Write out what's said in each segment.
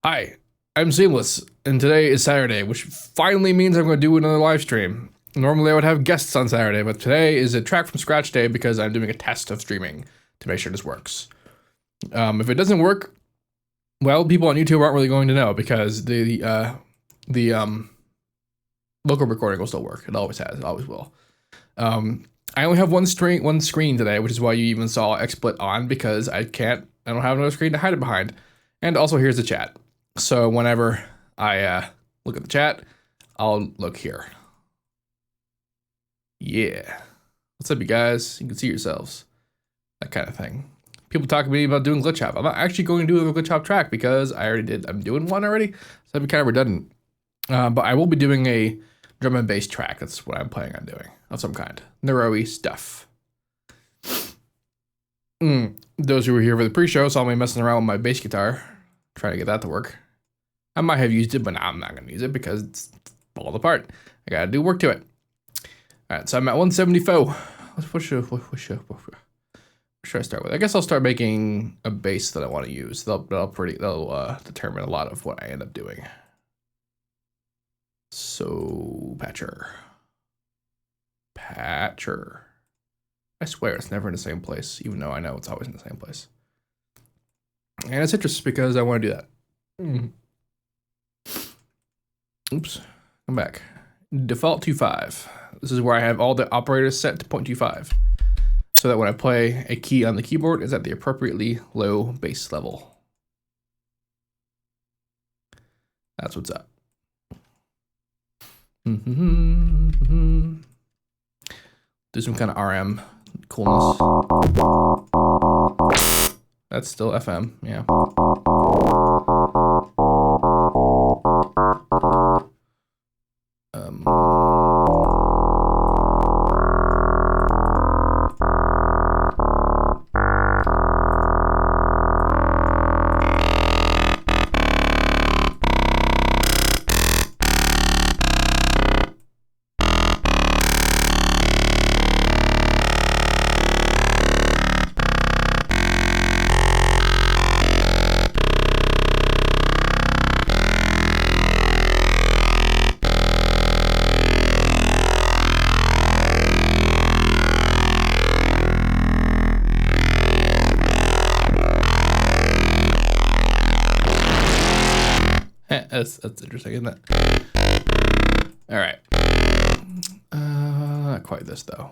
Hi, I'm Seamless, and today is Saturday, which finally means I'm going to do another live stream. Normally I would have guests on Saturday, but today is a track from scratch day because I'm doing a test of streaming to make sure this works. If it doesn't work, well, people on YouTube aren't really going to know because the local recording will still work. It always has. It always will. I only have one screen today, which is why you even saw XSplit on because I don't have another screen to hide it behind. And also here's the chat. So whenever I look at the chat, I'll look here. Yeah. What's up, you guys? You can see yourselves. That kind of thing. People talk to me about doing glitch hop. I'm not actually going to do a glitch hop track because I already did. I'm doing one already, so that'd be kind of redundant. But I will be doing a drum and bass track. That's what I'm planning on doing of some kind. Neuro-y stuff. Those who were here for the pre-show saw me messing around with my bass guitar, trying to get that to work. I might have used it, but I'm not going to use it because it's falling apart. I got to do work to it. All right, so I'm at 174. What should I start with? I guess I'll start making a bass that I want to use. They'll determine a lot of what I end up doing. So Patcher. I swear it's never in the same place, even though I know it's always in the same place. And it's interesting because I want to do that. Oops, I'm back. Default 2.5. This is where I have all the operators set to 0.25. So that when I play a key on the keyboard, it's at the appropriately low bass level. That's what's up. Do some kind of RM coolness. That's still FM, yeah. That's interesting, isn't it? All right. Not quite this though.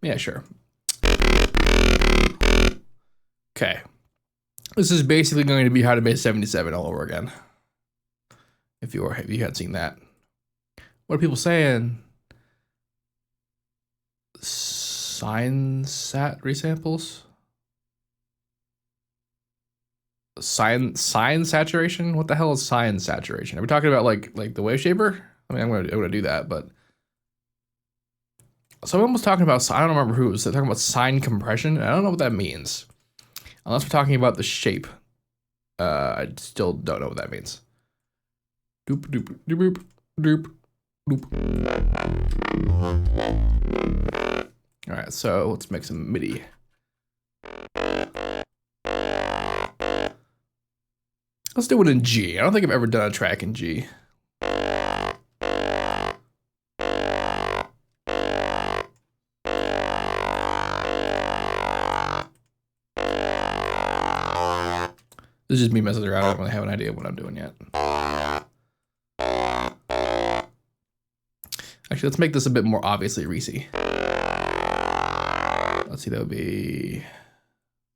Yeah, sure. Okay. This is basically going to be how to base 77 all over again. If you hadn't seen that. What are people saying? Sine sat resamples? Sine saturation? What the hell is sine saturation? Are we talking about like the wave shaper? I mean, I'm gonna do that, but someone was talking about, I don't remember who, was talking about sine compression. I don't know what that means. Unless we're talking about the shape. I still don't know what that means. Doop, doop, doop, doop, doop. All right, so let's make some MIDI. Let's do it in G. I don't think I've ever done a track in G. This is just me messing around. I don't really have an idea of what I'm doing yet. Actually, let's make this a bit more obviously Reese-y. Let's see, that would be...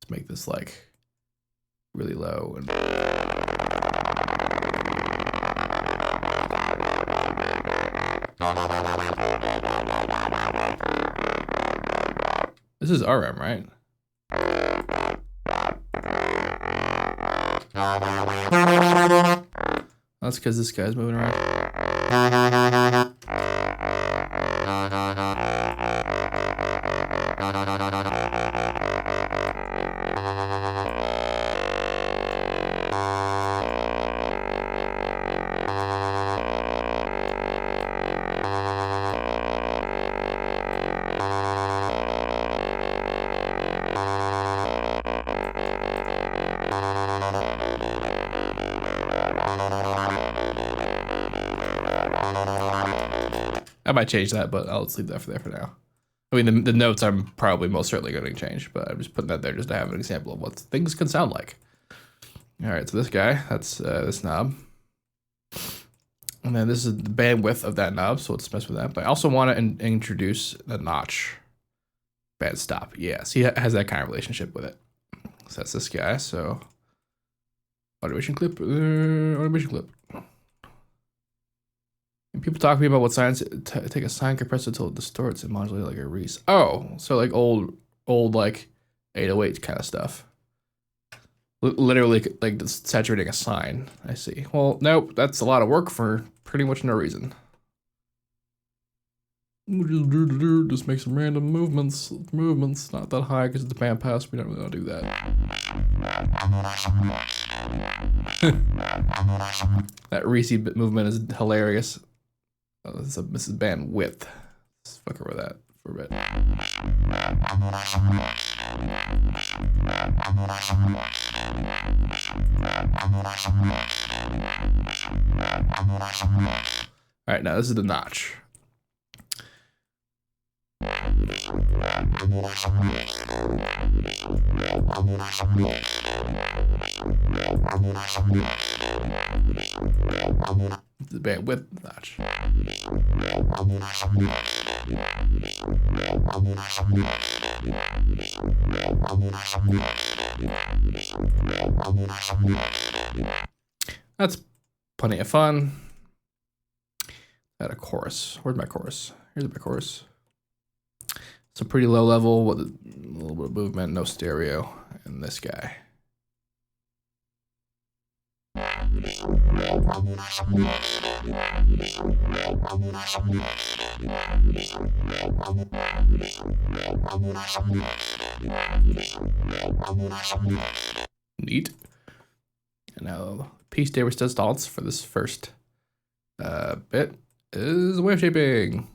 Let's make this like really low. And this is RM, right? That's because this guy's moving around. I might change that, but I'll just leave that for there for now. I mean, the notes I'm probably most certainly going to change, but I'm just putting that there just to have an example of what things can sound like. All right, so this guy, that's this knob. And then this is the bandwidth of that knob, so let's mess with that. But I also want to introduce the notch band stop. Yeah, see, it has that kind of relationship with it. So that's this guy, so automation clip, automation clip. And people talk to me about what signs take a sine compressor till it distorts and modulate like a Reese. Oh, so like old like 808 kind of stuff. Literally like saturating a sine. I see. Well, nope, that's a lot of work for pretty much no reason. Just make some random movements. Not that high because it's the bandpass. We don't really want to do that. That Reese movement is hilarious. Oh, this is bandwidth. Let's fuck over that for a bit. All right, now this is the notch. The bandwidth notch. That's plenty of fun. At a chorus. Where's my chorus? Here's my chorus. It's a pretty low level with a little bit of movement, no stereo, and this guy. Neat. And now the piece de resistance for this first bit is wave shaping.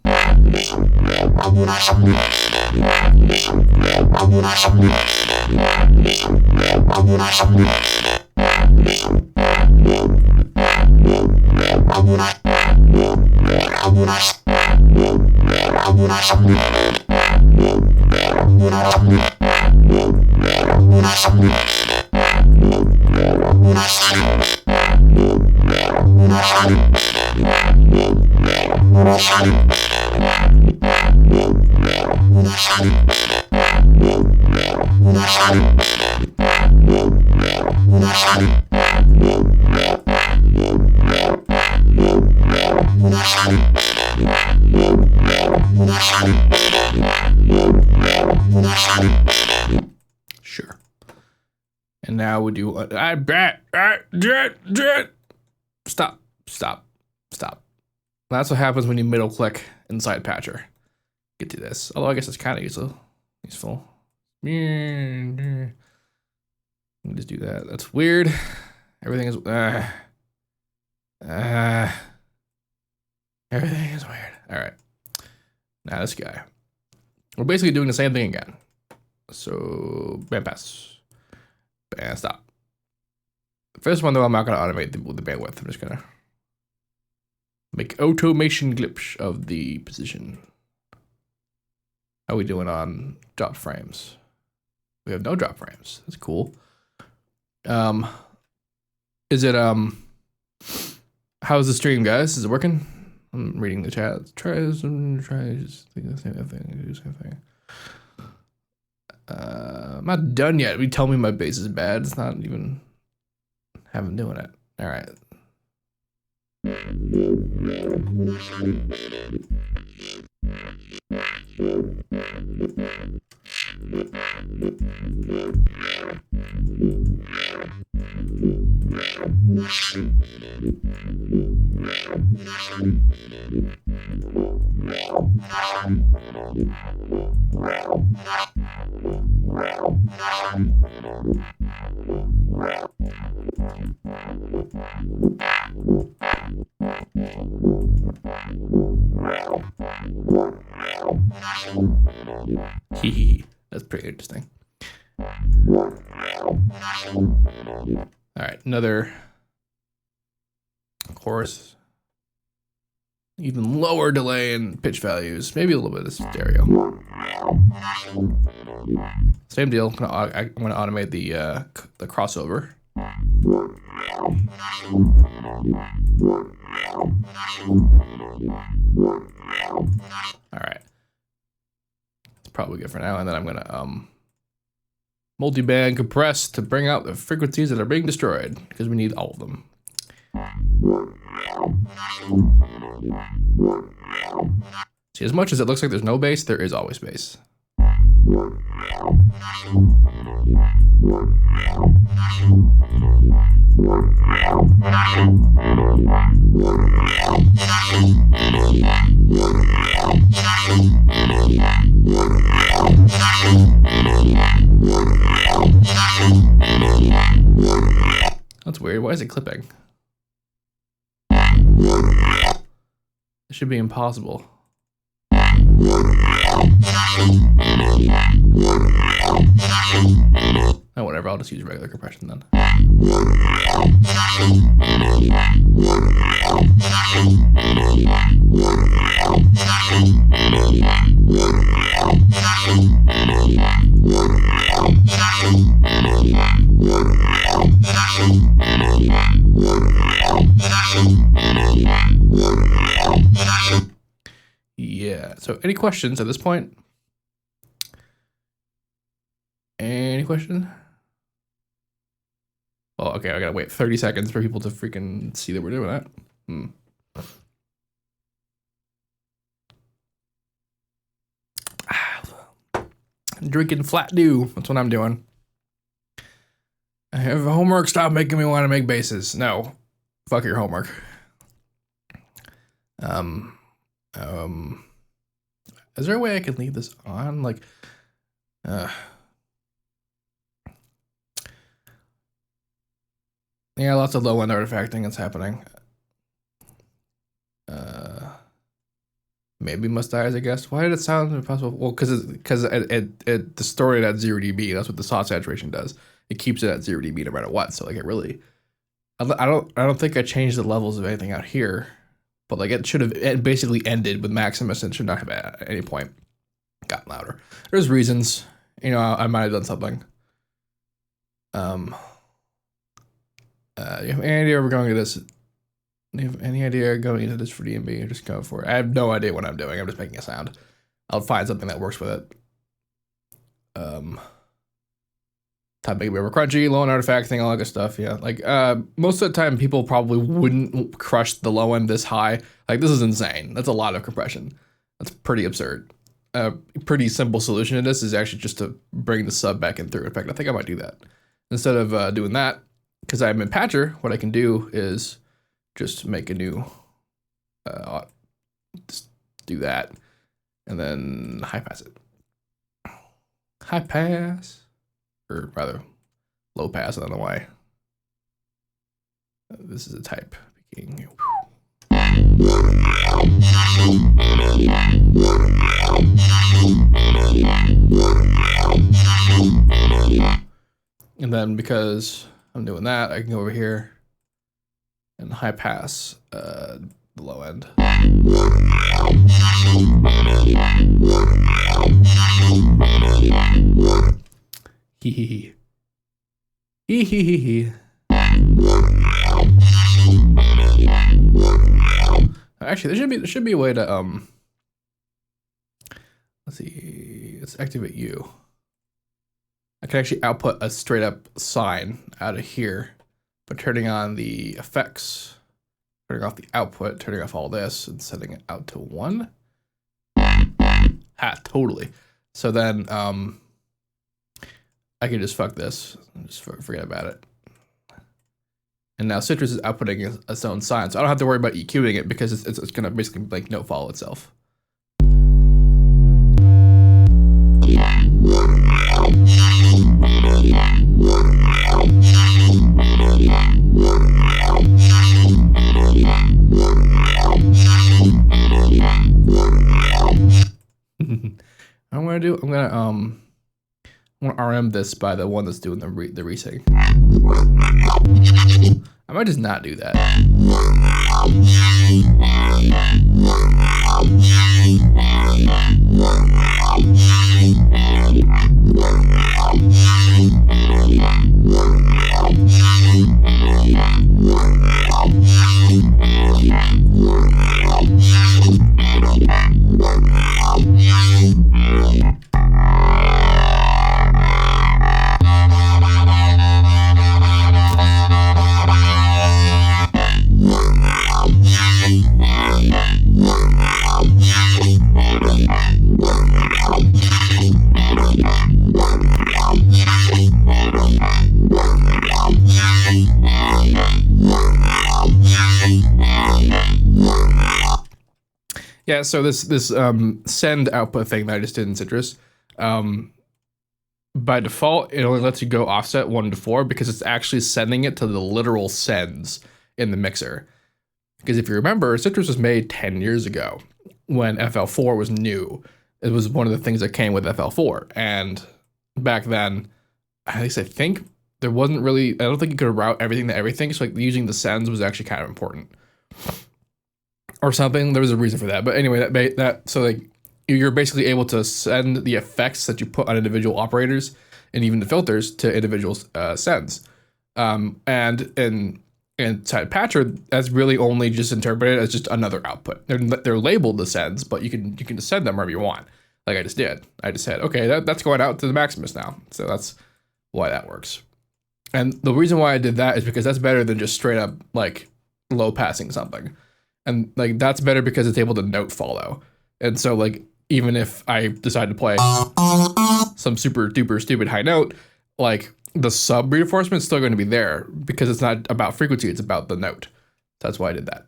Sure. And now we do stop. That's what happens when you middle click inside Patcher. Get to this. Although I guess it's kind of useful. Just do that. That's weird. Everything is everything is weird. All right. Now this guy. We're basically doing the same thing again. So bandpass, band stop. The first one though, I'm not gonna automate the bandwidth. I'm just gonna make automation glitch of the position. How are we doing on drop frames? We have no drop frames. That's cool. Is it how's the stream, guys? Is it working? I'm reading the chat. Try just think the same thing. I'm not done yet. You tell me my bass is bad. It's not even haven't doing it. All right. That's pretty interesting. All right, another chorus. Even lower delay and pitch values. Maybe a little bit of stereo. Same deal. I'm gonna automate the crossover. All right. It's probably good for now. And then I'm gonna multi-band compress to bring out the frequencies that are being destroyed because we need all of them. See, as much as it looks like there's no bass, there is always bass. That's weird. Why is it clipping? It should be impossible. Oh, whatever. I'll just use regular compression then. Yeah, so any questions at this point? Any question? Well, okay, I gotta wait 30 seconds for people to freaking see that we're doing that. Drinking flat dew, that's what I'm doing. I have homework, stop making me want to make bases. No, fuck your homework. Is there a way I can leave this on? Like, yeah, lots of low end artifacting that's happening. Maybe must die as a guest. Why did it sound impossible? Well, because it distorted at 0 dB. That's what the saw saturation does. It keeps it at 0 dB no matter what. So like it really, I don't think I changed the levels of anything out here. But like it basically ended with Maximus and should not have at any point gotten louder. There's reasons, you know, I might have done something. You have any idea we're going to this? You have any idea going into this for DnB? Just go for it. I have no idea what I'm doing. I'm just making a sound. I'll find something that works with it. Time make it more crunchy, low end artifact thing, all that good stuff. Yeah, like most of the time people probably wouldn't crush the low end this high. Like this is insane. That's a lot of compression. That's pretty absurd. Pretty simple solution to this is actually just to bring the sub back in through. In fact, I think I might do that instead of doing that because I'm in Patcher. What I can do is just make a new, just do that, and then high pass it. High pass. Or rather, low pass. I don't know why. This is a type. And then because I'm doing that, I can go over here and high pass the low end. Hee. Actually, there should be a way to let's see, let's activate you. I can actually output a straight up sine out of here, but turning on the effects, turning off the output, turning off all this, and setting it out to 1. Ha, totally. So then I can just fuck this, just forget about it. And now Citrus is outputting its own sine, so I don't have to worry about EQing it because it's gonna basically like no follow itself. I'm gonna RM this by the one that's doing the resync. I might just not do that. Yeah, so this send output thing that I just did in Citrus, by default, it only lets you go offset 1 to 4 because it's actually sending it to the literal sends in the mixer. Because if you remember, Citrus was made 10 years ago when FL4 was new. It was one of the things that came with FL4. And back then, at least I think, there wasn't really, I don't think you could route everything to everything. So like using the sends was actually kind of important. Or something. There was a reason for that. But anyway, so like you're basically able to send the effects that you put on individual operators and even the filters to individual sends. And inside Patcher, that's really only just interpreted as just another output. They're labeled the sends, but you can send them wherever you want. Like I just did. I just said, okay, that's going out to the Maximus now. So that's why that works. And the reason why I did that is because that's better than just straight up like low passing something. And like that's better because it's able to note follow. And so like even if I decide to play some super duper stupid high note, like the sub reinforcement is still going to be there because it's not about frequency, it's about the note. That's why I did that.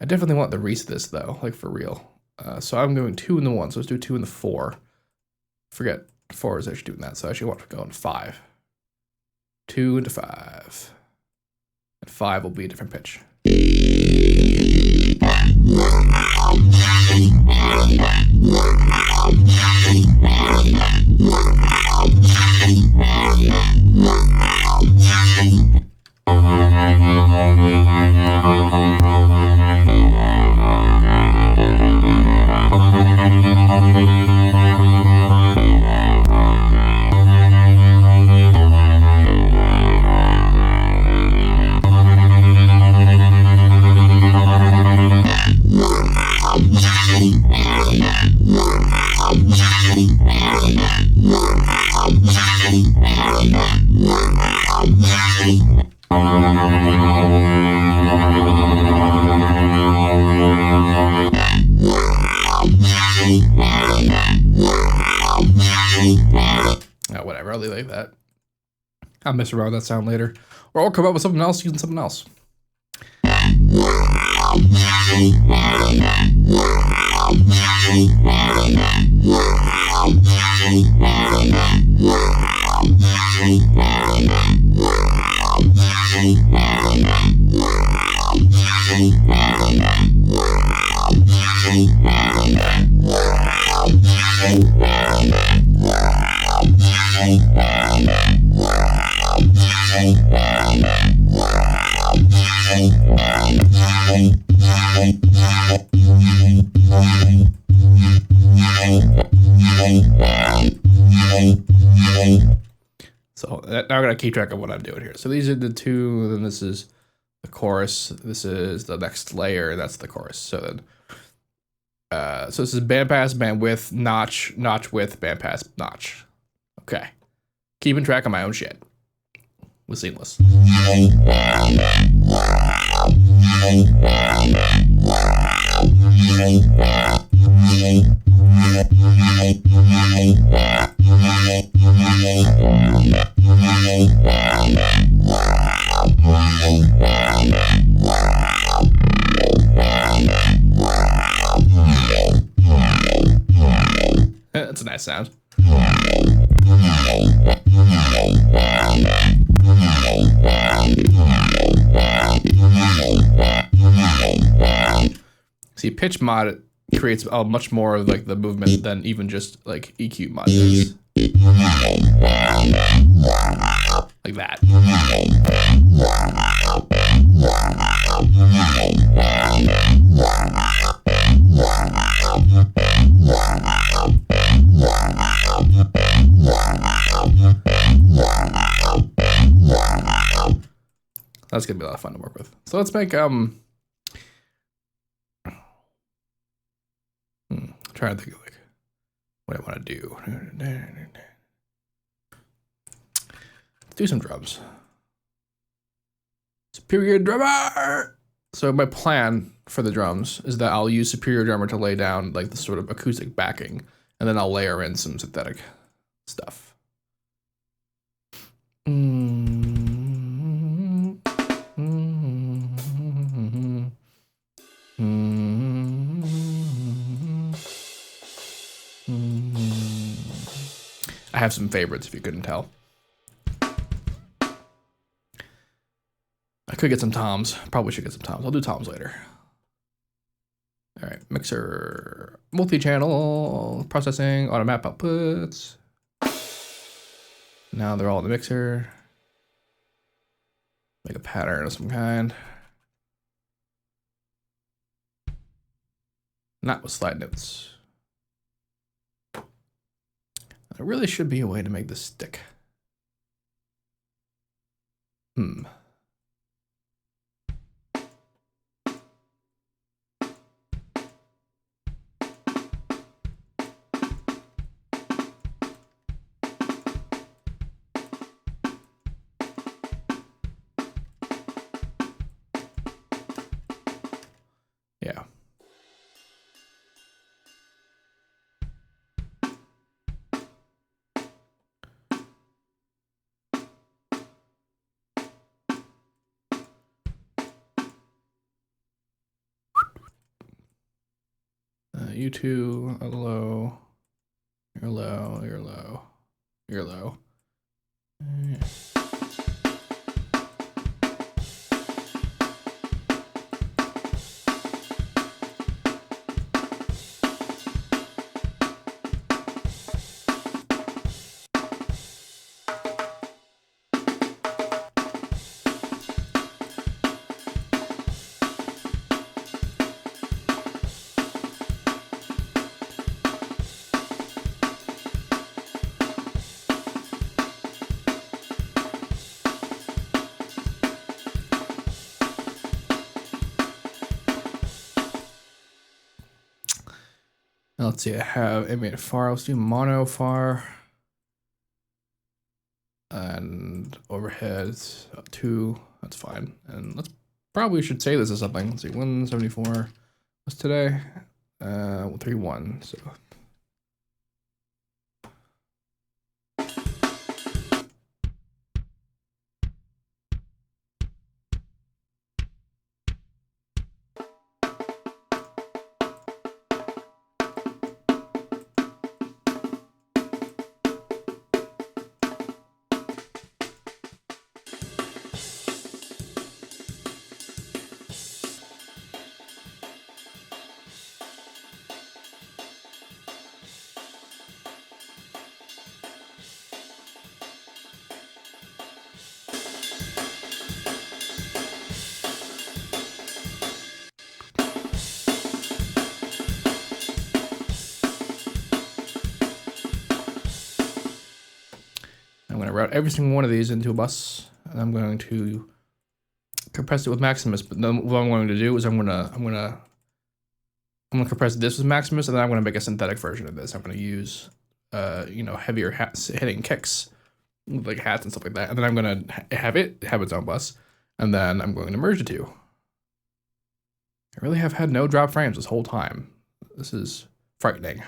I definitely want the Reese this though, like for real. So I'm doing 2 in the 1, so let's do 2 in the 4. Forget 4 is actually doing that, so I actually want to go in 5. 2 into 5. And 5 will be a different pitch. Whatever, I'll leave it like that. I'll mess around with that sound later. Or I'll come up with something else using something else. So now I'm going to keep track of what I'm doing here. So these are the 2, then this is the chorus, this is the next layer, and that's the chorus. So then, so this is bandpass, bandwidth, notch, notch width, bandpass, notch. Okay. Keeping track of my own shit. With Seamless. That's a nice sound. See, pitch mod creates much more of like the movement than even just like EQ mod does. Like that. That's gonna be a lot of fun to work with. So let's make trying to think of like what I want to do. Let's do some drums. Superior Drummer. So my plan for the drums is that I'll use Superior Drummer to lay down like the sort of acoustic backing, and then I'll layer in some synthetic stuff. I have some favorites if you couldn't tell. I could get some toms. Probably should get some toms. I'll do toms later. All right, mixer, multi-channel, processing, auto map outputs. Now they're all in the mixer. Make a pattern of some kind. Not with slide notes. There really should be a way to make this stick. Yeah. You two are low. You're low. You're low. You're low. Let's see, I have animated far. Let's do mono far. And overheads 2. That's fine. And let's probably should say this is something. Let's see, 174. What's today? 31. So. I'm going to route every single one of these into a bus, and I'm going to compress it with Maximus. But then what I'm going to do is I'm going to compress this with Maximus, and then I'm going to make a synthetic version of this. I'm going to use, heavier hitting kicks, like hats and stuff like that, and then I'm going to have it have its own bus, and then I'm going to merge the two. I really have had no drop frames this whole time. This is frightening.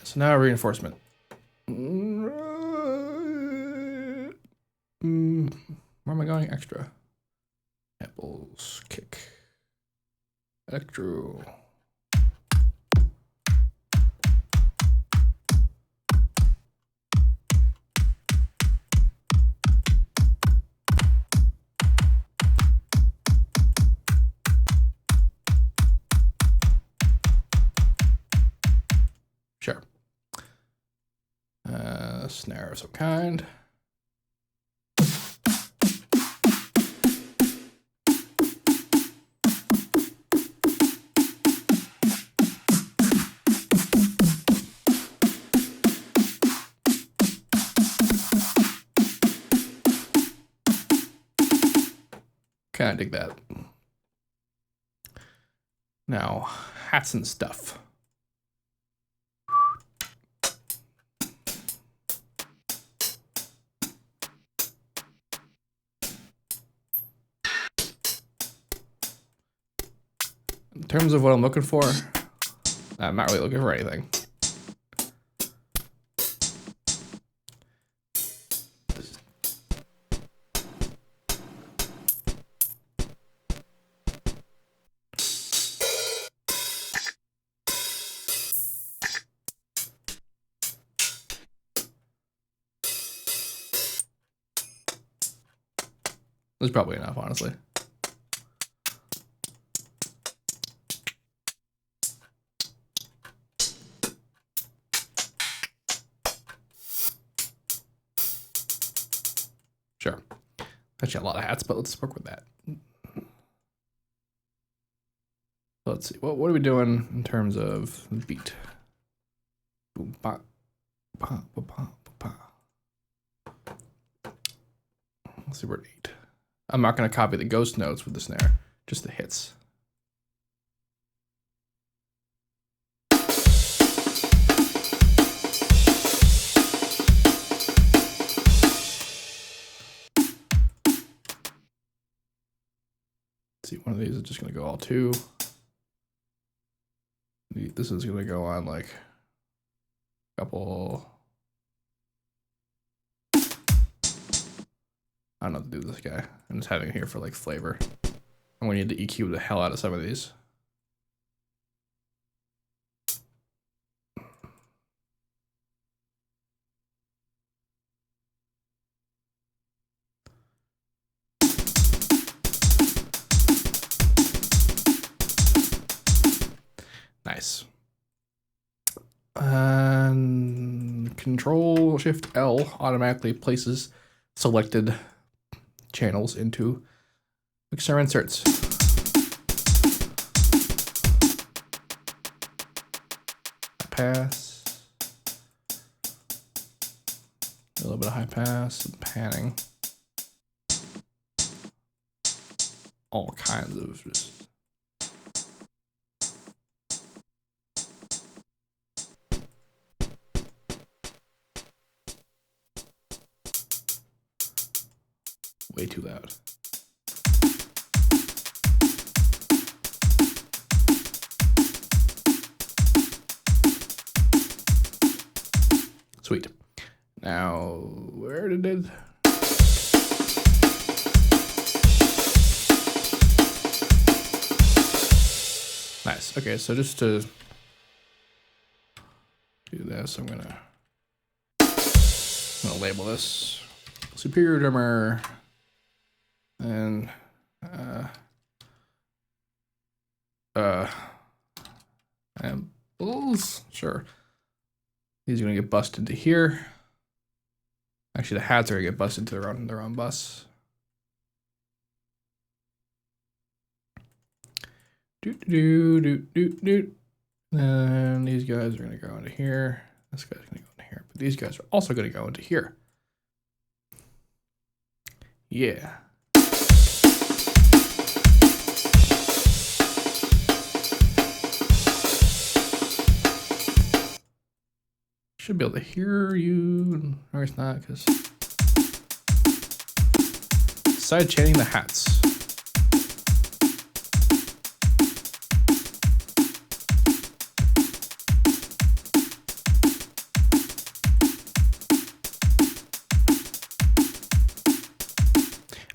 So now reinforcement. Where am I going? Extra. Apples, kick. Electro. Sure. Snare of some kind. Kind of dig that. Now, hats and stuff. In terms of what I'm looking for, I'm not really looking for anything. That's probably enough, honestly. Sure. Actually, a lot of hats, but let's work with that. Let's see. What are we doing in terms of beat? Boom, ba, ba, ba, ba, ba. Let's see, we're at 8. I'm not going to copy the ghost notes with the snare, just the hits. Let's see, one of these is just going to go all 2. This is going to go on like a couple. I don't know what to do with this guy. I'm just having it here for like flavor. I'm going to need to EQ the hell out of some of these. Nice. And Control Shift L automatically places selected channels into mixer inserts. Pass. A little bit of high pass and panning. All kinds of just. Way too loud. Sweet. Now, where did it? Nice. Okay, so just to do this, I'm gonna label this superior drummer. And amples, sure. These are gonna get bussed into here. Actually, the hats are gonna get bussed into their own bus. And these guys are gonna go into here. This guy's gonna go into here, but these guys are also gonna go into here. Yeah. Should be able to hear you. Or it's not, because side chaining the hats.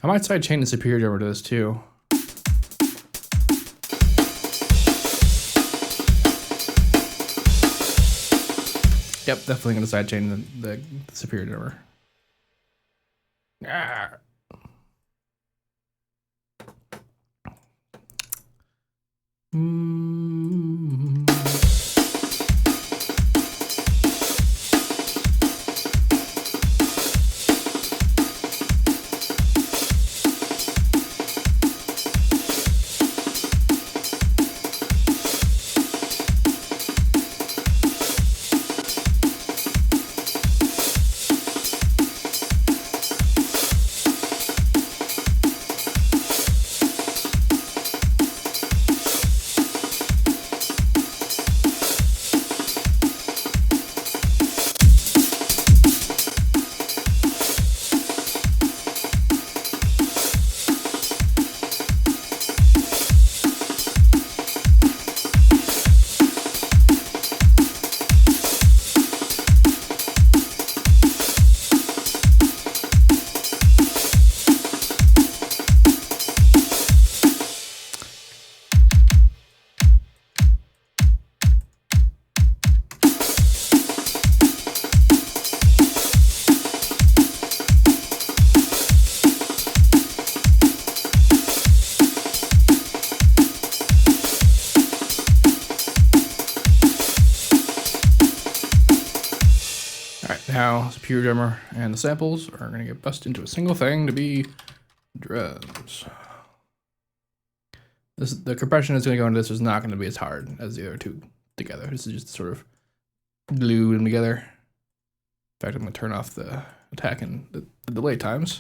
I might sidechain the superior drummer to this too. Yep, definitely gonna sidechain the superior drummer. Ah. Now, superior drummer and the samples are going to get bussed into a single thing to be drums. The compression is going to go into this is not going to be as hard as the other two together. This is just sort of glue them together. In fact, I'm going to turn off the attack and the delay times.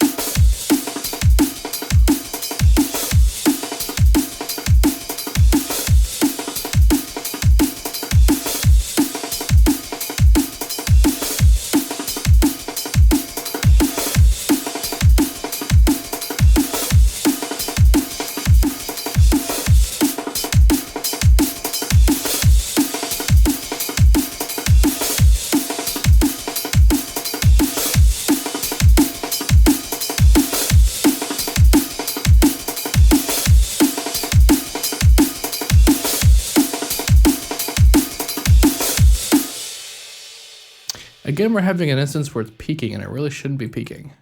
Again, we're having an instance where it's peaking, and it really shouldn't be peaking.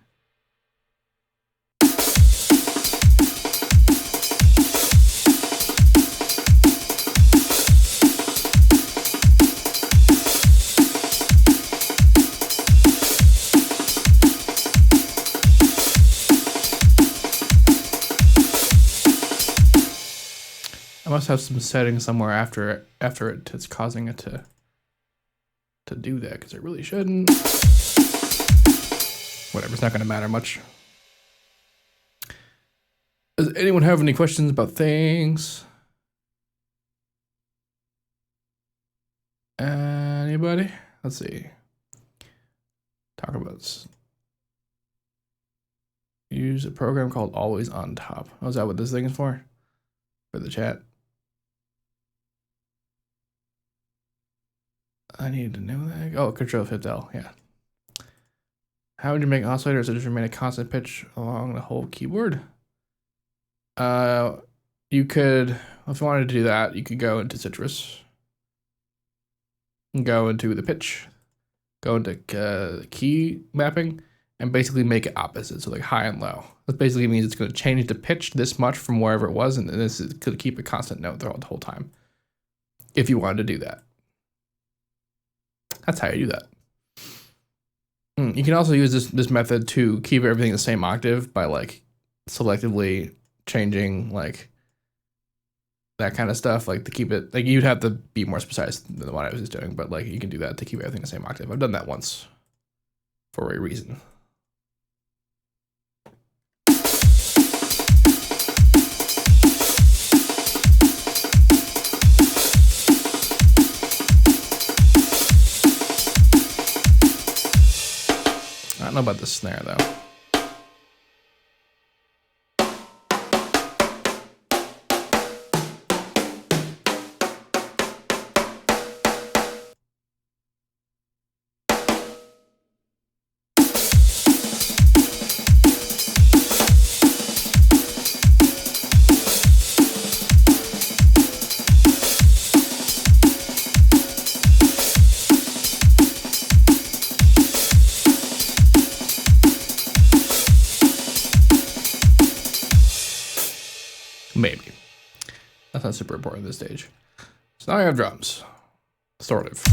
I must have some settings somewhere after it's causing it to do that, because it really shouldn't. Whatever, it's not going to matter much. Does anyone have any questions about things? Anybody? Let's see. Talk about this. Use a program called Always on Top. Oh, is that what this thing is for? For the chat? I need to know that. Oh, Control Shift L, yeah. How would you make oscillators that just remain a constant pitch along the whole keyboard? You could, if you wanted to do that, you could go into Citrus, and go into the pitch, go into key mapping, and basically make it opposite, so like high and low. That basically means it's going to change the pitch this much from wherever it was, and this is going to keep a constant note the whole time, if you wanted to do that. That's how you do that. You can also use this method to keep everything the same octave by like selectively changing like that kind of stuff, like to keep it, like you'd have to be more precise than what I was just doing, but like you can do that to keep everything the same octave. I've done that once for a reason. I don't know about the snare though. super important at this stage. So now I have drums. Sort of.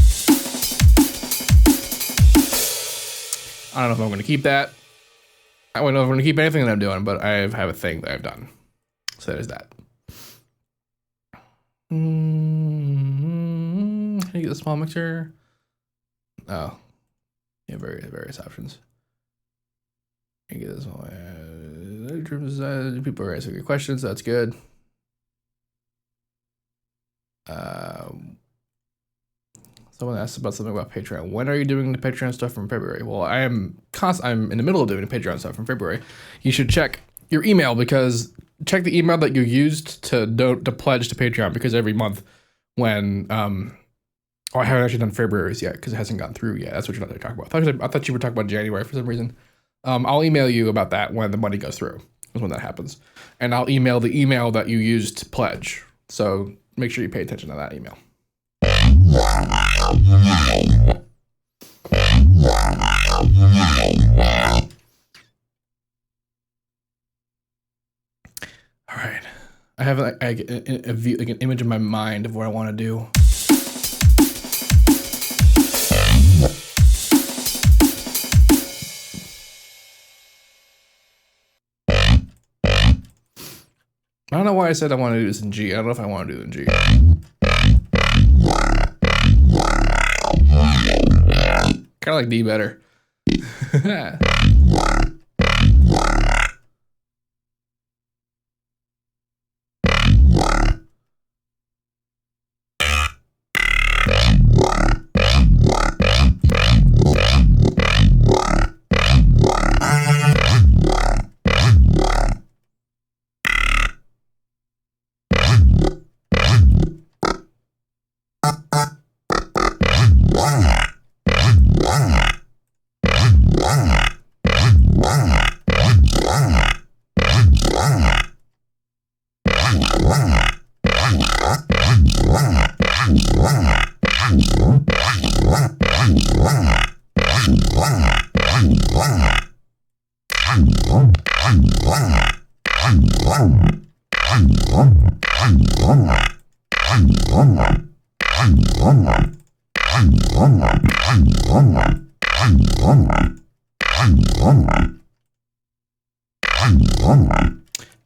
I don't know if I'm going to keep that. I don't know if I'm going to keep anything that I'm doing, but I have a thing that I've done. So there's that. Can you get a small mixer? Oh. Yeah, various options. You get this one. People are asking your questions. That's good. Someone asked about something about Patreon. When are you doing the Patreon stuff from February? Well, I'm in the middle of doing the Patreon stuff from February. You should check your email, because check the email that you used to pledge to Patreon, because every month when I haven't actually done February's yet because it hasn't gone through yet. That's what you're not talking about. I thought you were talking about January for some reason. I'll email you about that when the money goes through. Is when that happens, and I'll email the email that you used to pledge. So make sure you pay attention to that email. All right, I have a view, like an image in my mind of what I want to do. I don't know why I said I want to do this in G. I don't know if I want to do it in G. Kind of like D better.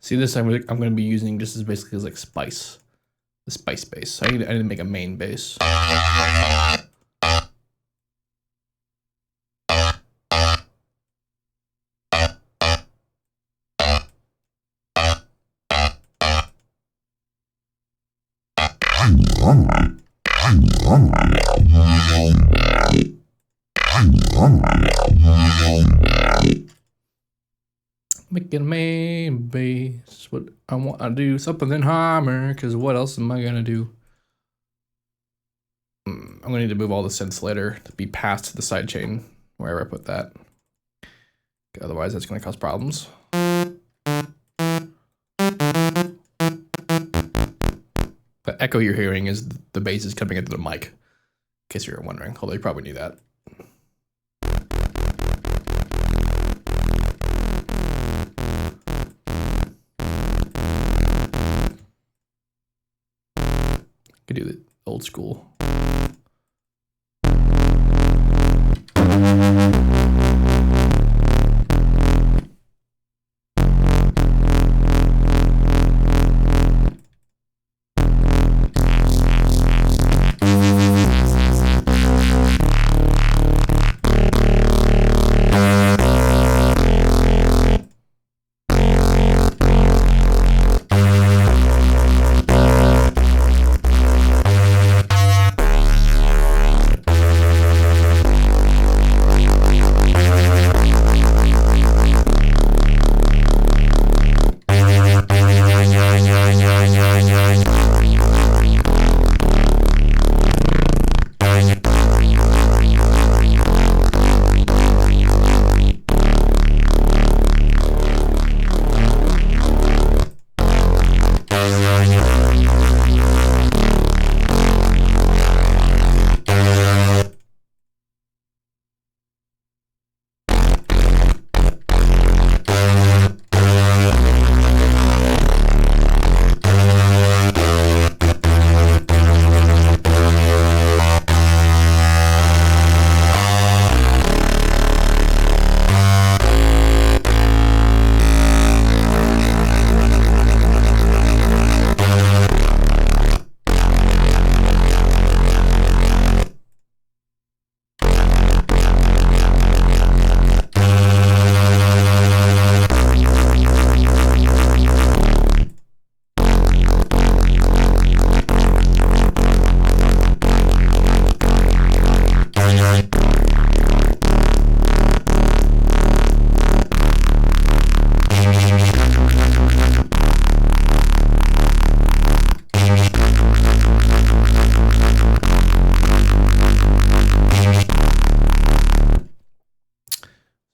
See, this I'm going to be using just as basically as like spice, the spice bass. So I need to make a main bass. Making a main bass. What I want to do, something in Hammer, because what else am I gonna do? I'm gonna need to move all the synths later to be passed to the sidechain wherever I put that. Otherwise, that's gonna cause problems. The echo you're hearing is the bass is coming into the mic, in case you were wondering, although you probably knew that. Could do the old school.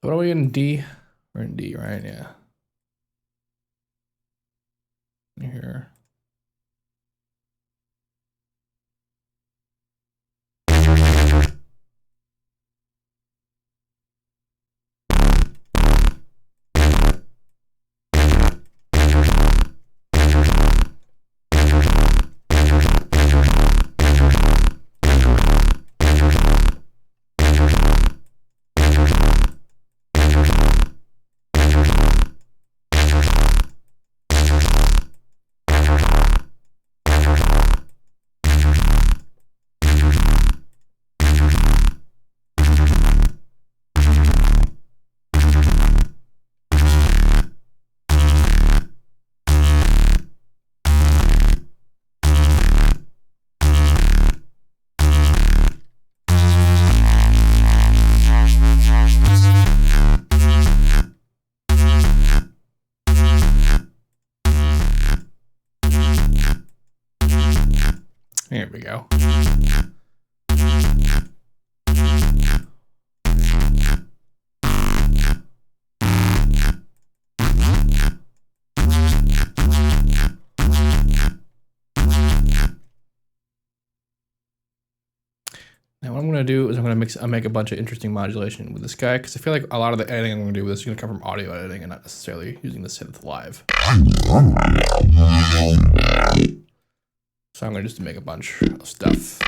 what are we in D? We're in D, right? Yeah. Here. Here we go. Now what I'm gonna do is I'm gonna make a bunch of interesting modulation with this guy, because I feel like a lot of the editing I'm gonna do with this is gonna come from audio editing and not necessarily using the synth live. So I'm gonna just make a bunch of stuff.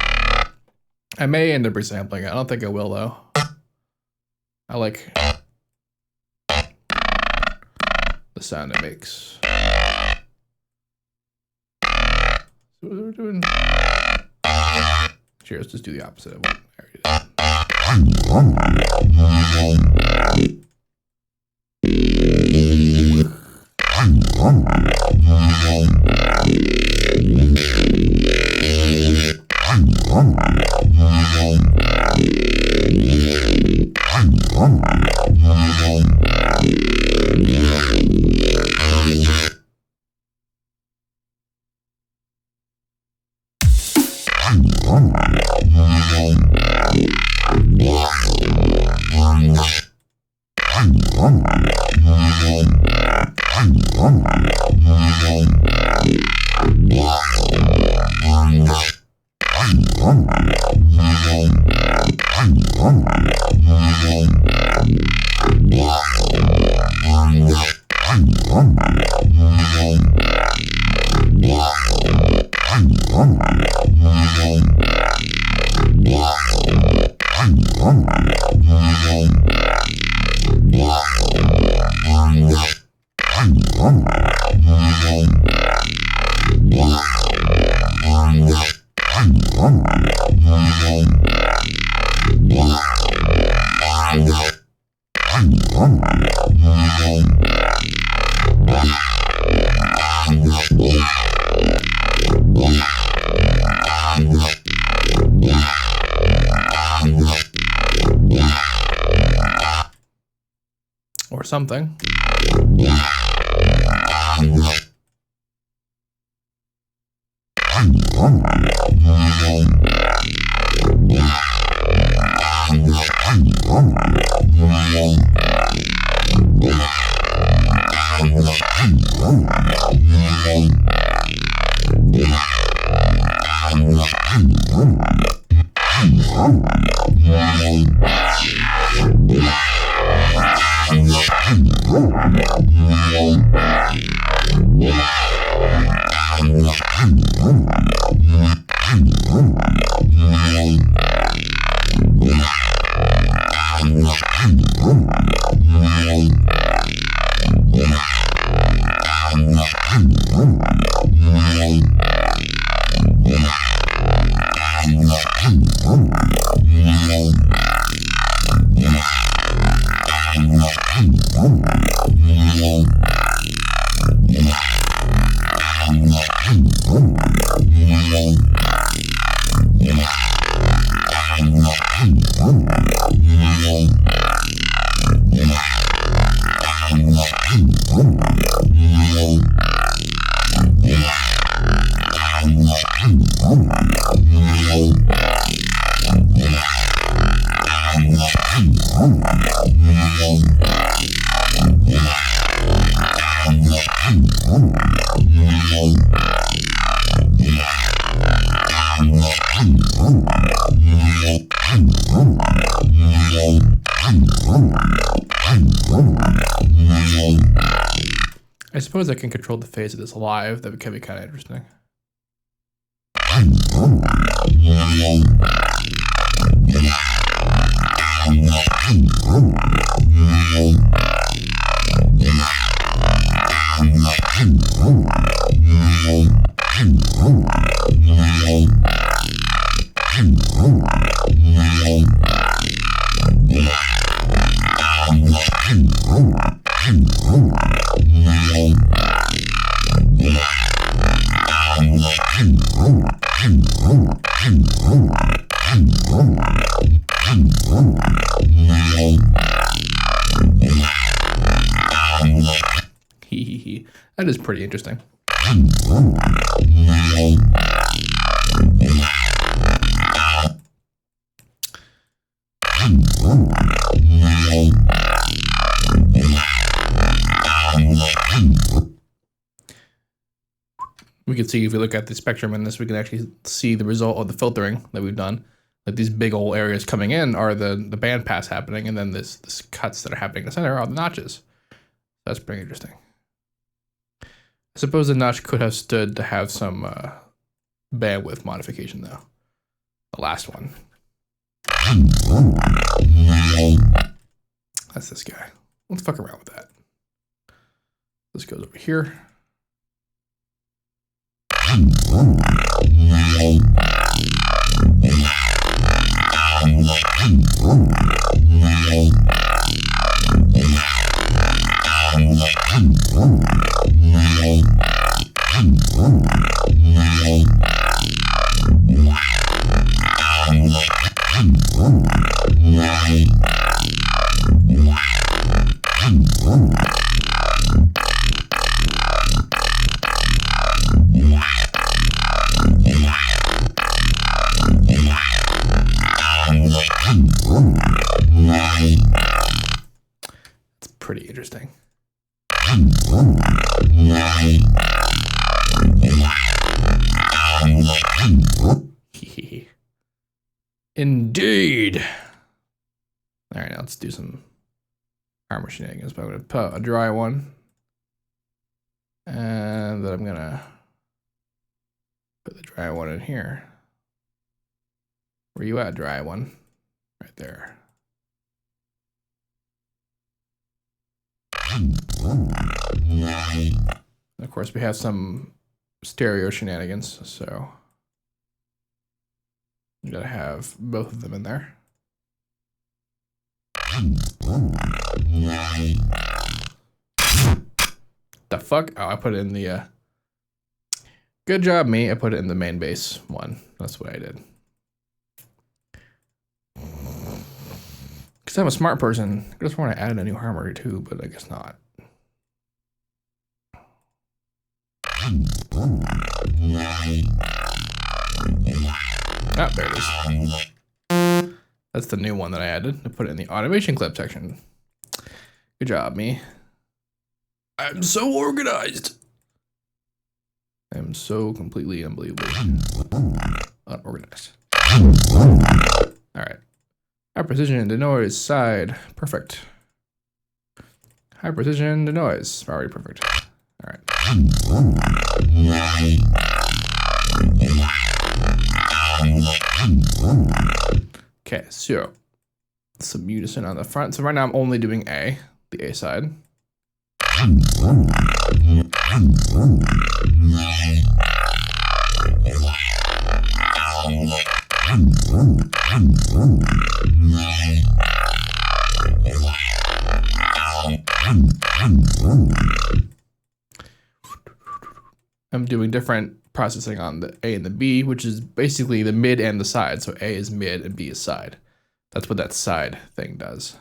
I may end up resampling it. I don't think I will though. I like the sound it makes. So what we're doing. Here, let's just do the opposite of what I already or something. suppose I can control the phase of this live. That can be kind of interesting. That is pretty interesting. We can see if we look at the spectrum in this, we can actually see the result of the filtering that we've done. Like these big old areas coming in are the bandpass happening, and then this cuts that are happening in the center are the notches. That's pretty interesting. I suppose the notch could have stood to have some bandwidth modification though. The last one. That's this guy. Let's fuck around with that. This goes over here. It's pretty interesting. Indeed. All right, now let's do some armor shenanigans. But I'm going to put a dry one. And then I'm going to put the dry one in here. Where you at, dry one? Right there. And of course, we have some stereo shenanigans, so you gotta have both of them in there. The fuck? Oh, I put it in the good job, me. I put it in the main base one. That's what I did. Because I'm a smart person. I just want to add a new armor too, but I guess not. Ah, there it is. That's the new one that I added. I put it in the automation clip section. Good job, me. I'm so organized. I'm so completely unbelievably unorganized. All right. High precision denoise side. Perfect. High precision denoise. Already perfect. All right. Okay, so some unison on the front. So right now I'm only doing A, the A side. I'm doing different processing on the A and the B, which is basically the mid and the side. So A is mid and B is side. That's what that side thing does.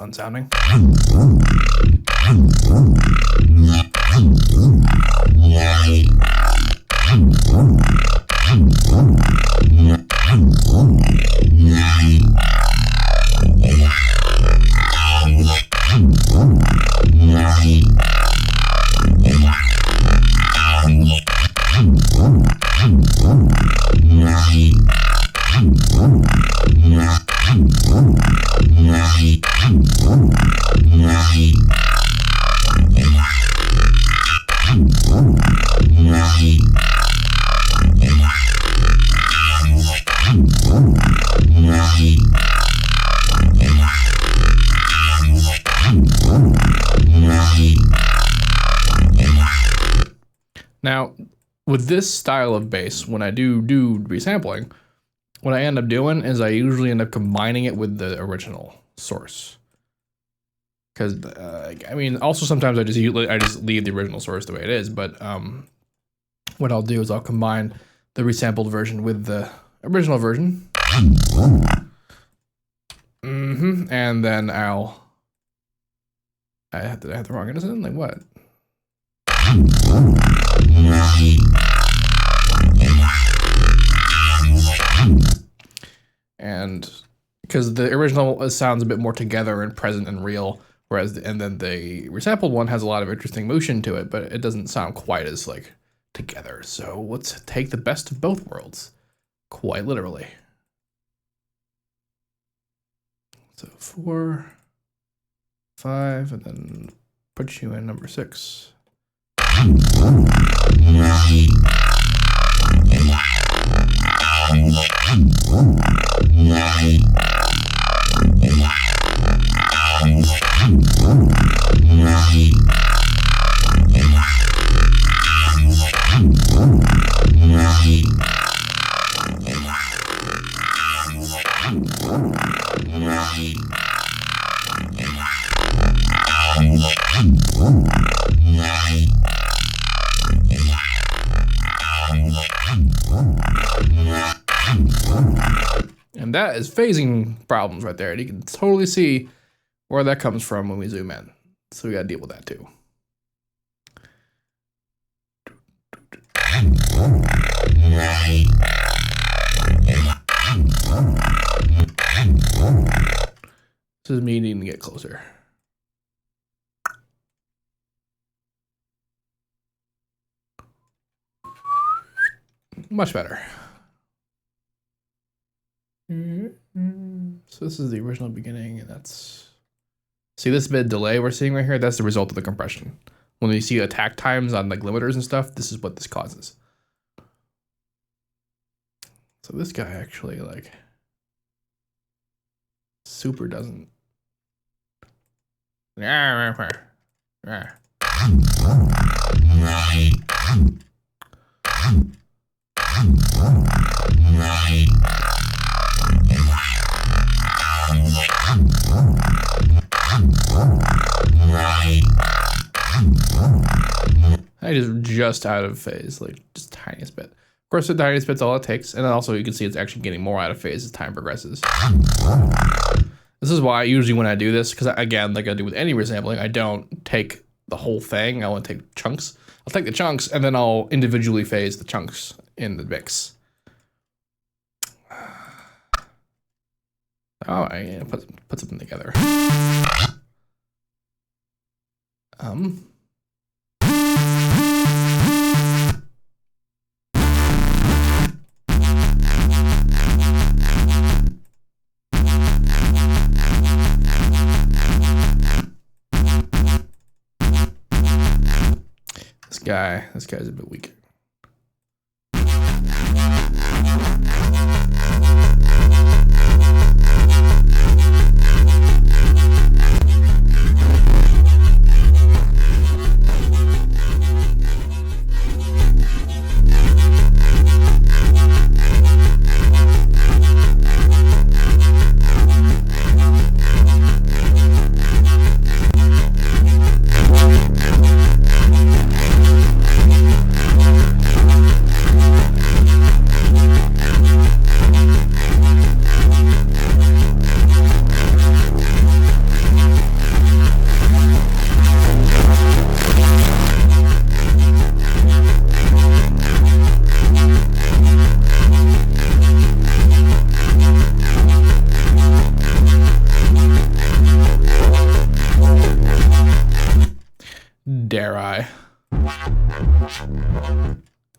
fun sounding. Now, with this style of bass, when I do resampling, what I end up doing is I usually end up combining it with the original source. Because, I mean, also sometimes I just leave the original source the way it is, but what I'll do is I'll combine the resampled version with the original version. And then I have the wrong innocent? Like what? And because the original sounds a bit more together and present and real, whereas and then the resampled one has a lot of interesting motion to it, but it doesn't sound quite as like together. So let's take the best of both worlds, quite literally. So 4, 5, and then put you in number 6. And that is phasing problems right there. And you can totally see where that comes from when we zoom in. So we gotta deal with that too. This is me needing to get closer. Much better. So this is the original beginning, and that's... See this bit of delay we're seeing right here? That's the result of the compression. When you see attack times on like limiters and stuff, this is what this causes. So this guy actually like super doesn't. I just out of phase, like just tiniest bit. Of course, the tiniest bit's all it takes, and then also you can see it's actually getting more out of phase as time progresses. This is why usually when I do this, because again, like I do with any resampling, I don't take the whole thing. I want to take chunks. I'll take the chunks and then I'll individually phase the chunks in the mix. Oh, I put something together. This guy's a bit weak.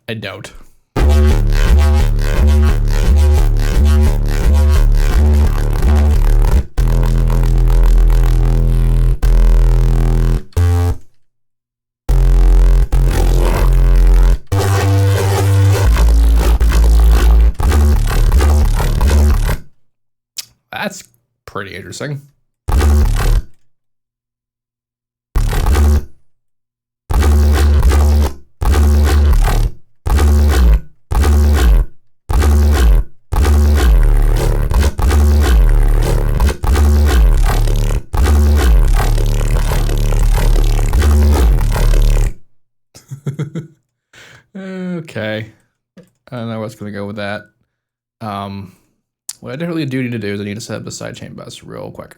I don't. That's pretty interesting. Okay. I don't know what's going to go with that. What I definitely do need to do is I need to set up the sidechain bus real quick.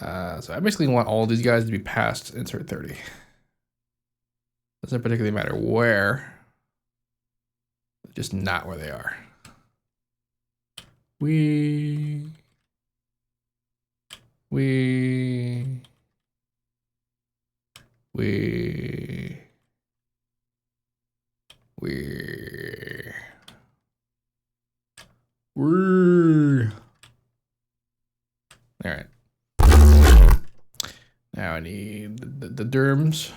So I basically want all these guys to be past insert 30. Doesn't particularly matter where, just not where they are. We're all right. Now I need the derms.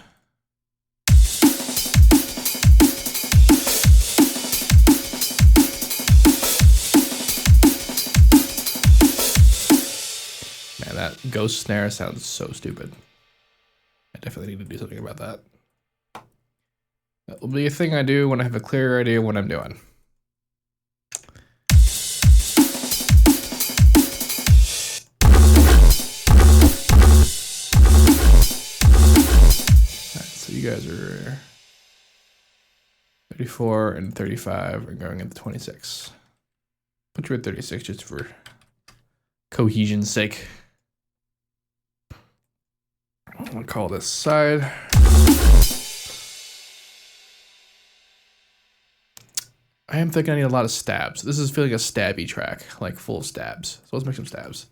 Man, that ghost snare sounds so stupid. I definitely need to do something about that. That will be a thing I do when I have a clear idea what I'm doing. You guys are 34 and 35 and going into 26. Put you at 36 just for cohesion's sake. I'm gonna call this side. I am thinking I need a lot of stabs. This is feeling a stabby track, like full of stabs. So let's make some stabs.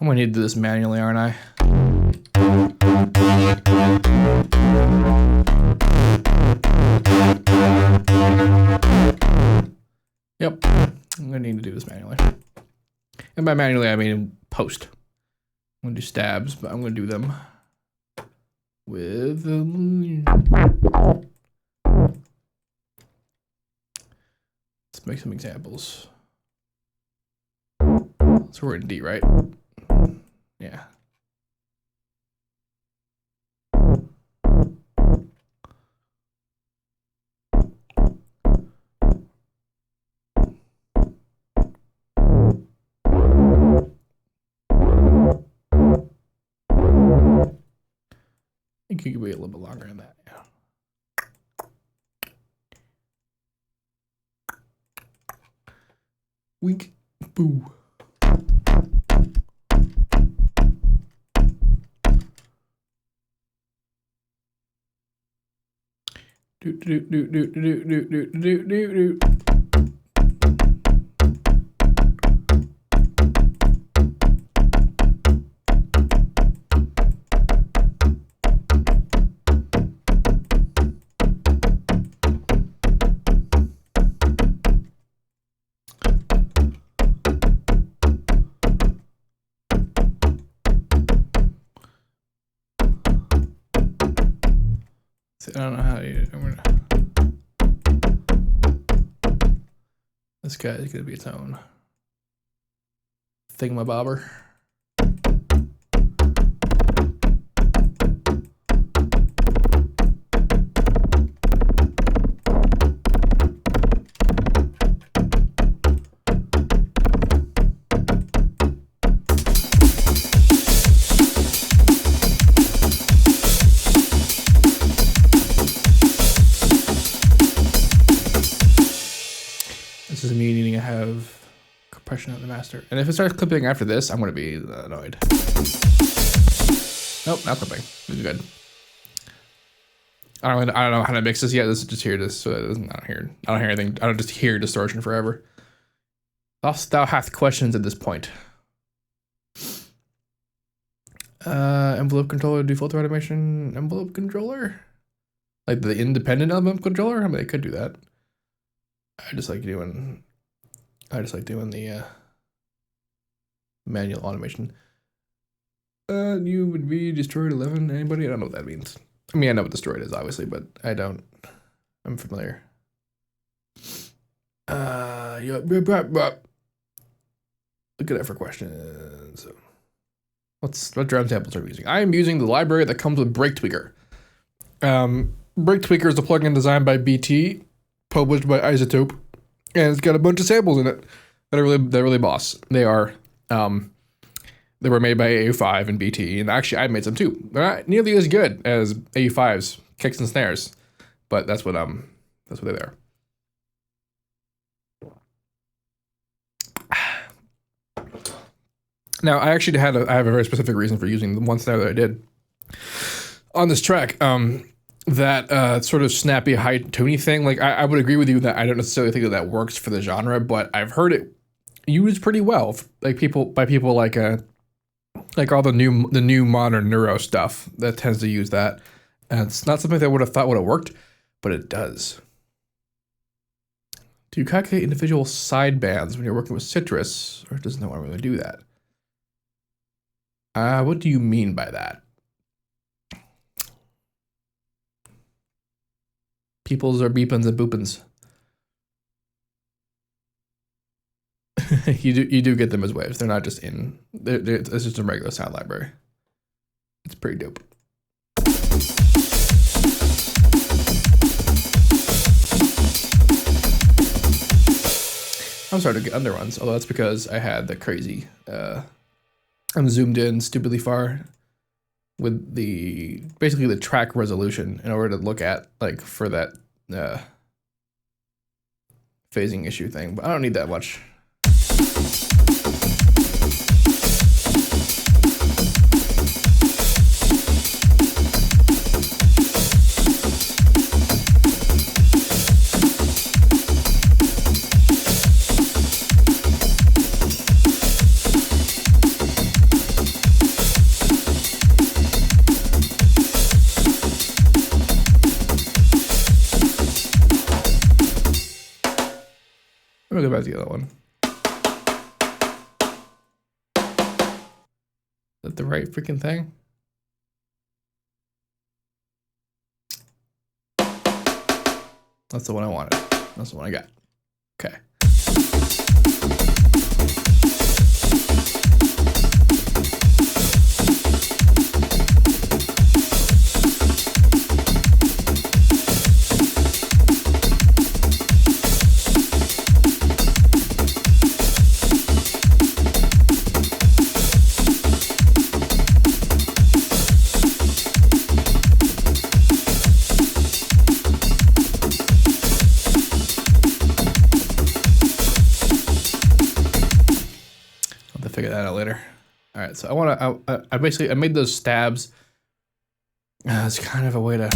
I'm gonna need to do this manually, aren't I? Yep, I'm gonna need to do this manually. And by manually, I mean post. I'm gonna do stabs, but I'm gonna do them with let's make some examples. So we're in D, right? Yeah. I think you could wait a little bit longer than that. Yeah. Wink, boo. Do do do do do do do do do do. I don't know how to. This guy is gonna be its own thingamabobber. question of the master. And if it starts clipping after this, I'm going to be annoyed. Nope, not clipping. This is good. I don't know how to mix this yet. This is just here to, so it doesn't, I don't hear anything. I don't just hear distortion forever. Thou hath questions at this point. Envelope controller, default automation, envelope controller? Like the independent envelope controller? I mean, they could do that. I just like doing the manual automation. You would be destroyed 11. Anybody? I don't know what that means. I mean, I know what destroyed is, obviously, but I don't. I'm familiar. Look at that for questions. What drum samples are we using? I am using the library that comes with Break Tweaker. Break Tweaker is a plugin designed by BT, published by Isotope, and it's got a bunch of samples in it that are really boss. They are they were made by AU5 and BT, and actually I made some too. They're not nearly as good as AU5's kicks and snares, but that's what they are. Now, I actually I have a very specific reason for using the one snare that I did on this track. That sort of snappy, high tony thing. Like I would agree with you that I don't necessarily think that works for the genre, but I've heard it used pretty well, like by people like all the new modern neuro stuff that tends to use that. And it's not something that I would have thought would have worked, but it does. Do you calculate individual sidebands when you're working with Citrus, or doesn't want to really do that? What do you mean by that? Peoples are beepins and boopins. you do get them as waves. They're not just in. It's just a regular sound library. It's pretty dope. I'm starting to get underruns, although that's because I had the crazy. I'm zoomed in stupidly far with basically the track resolution in order to look at, like, for that phasing issue thing, but I don't need that much. Let me go back to the other one. Is that the right freaking thing? That's the one I wanted. That's the one I got. Okay. Figure that out later. All right, so I made those stabs. It's kind of a way to.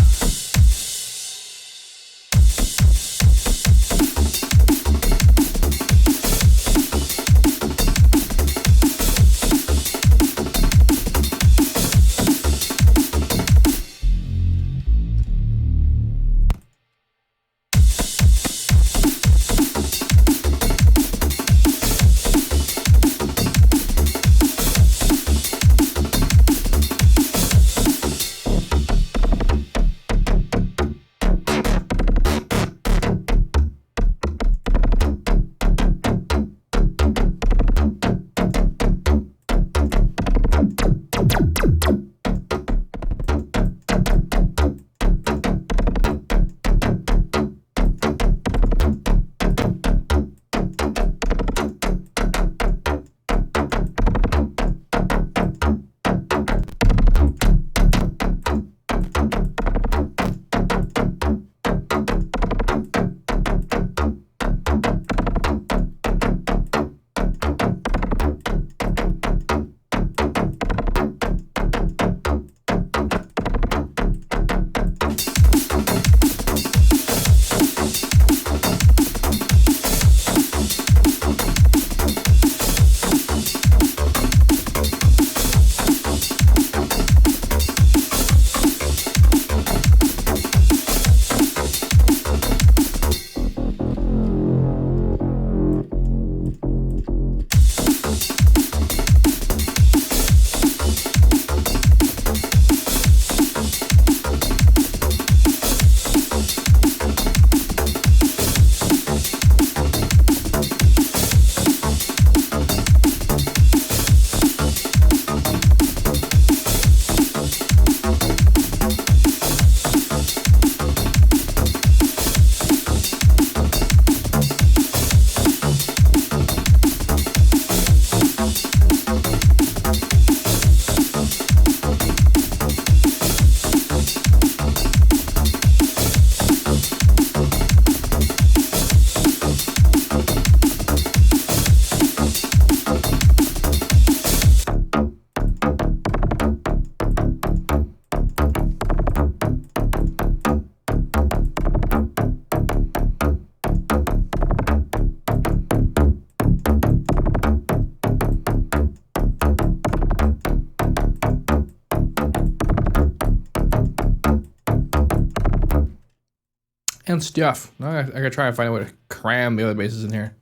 and stuff. I gotta try and find a way to cram the other bases in here.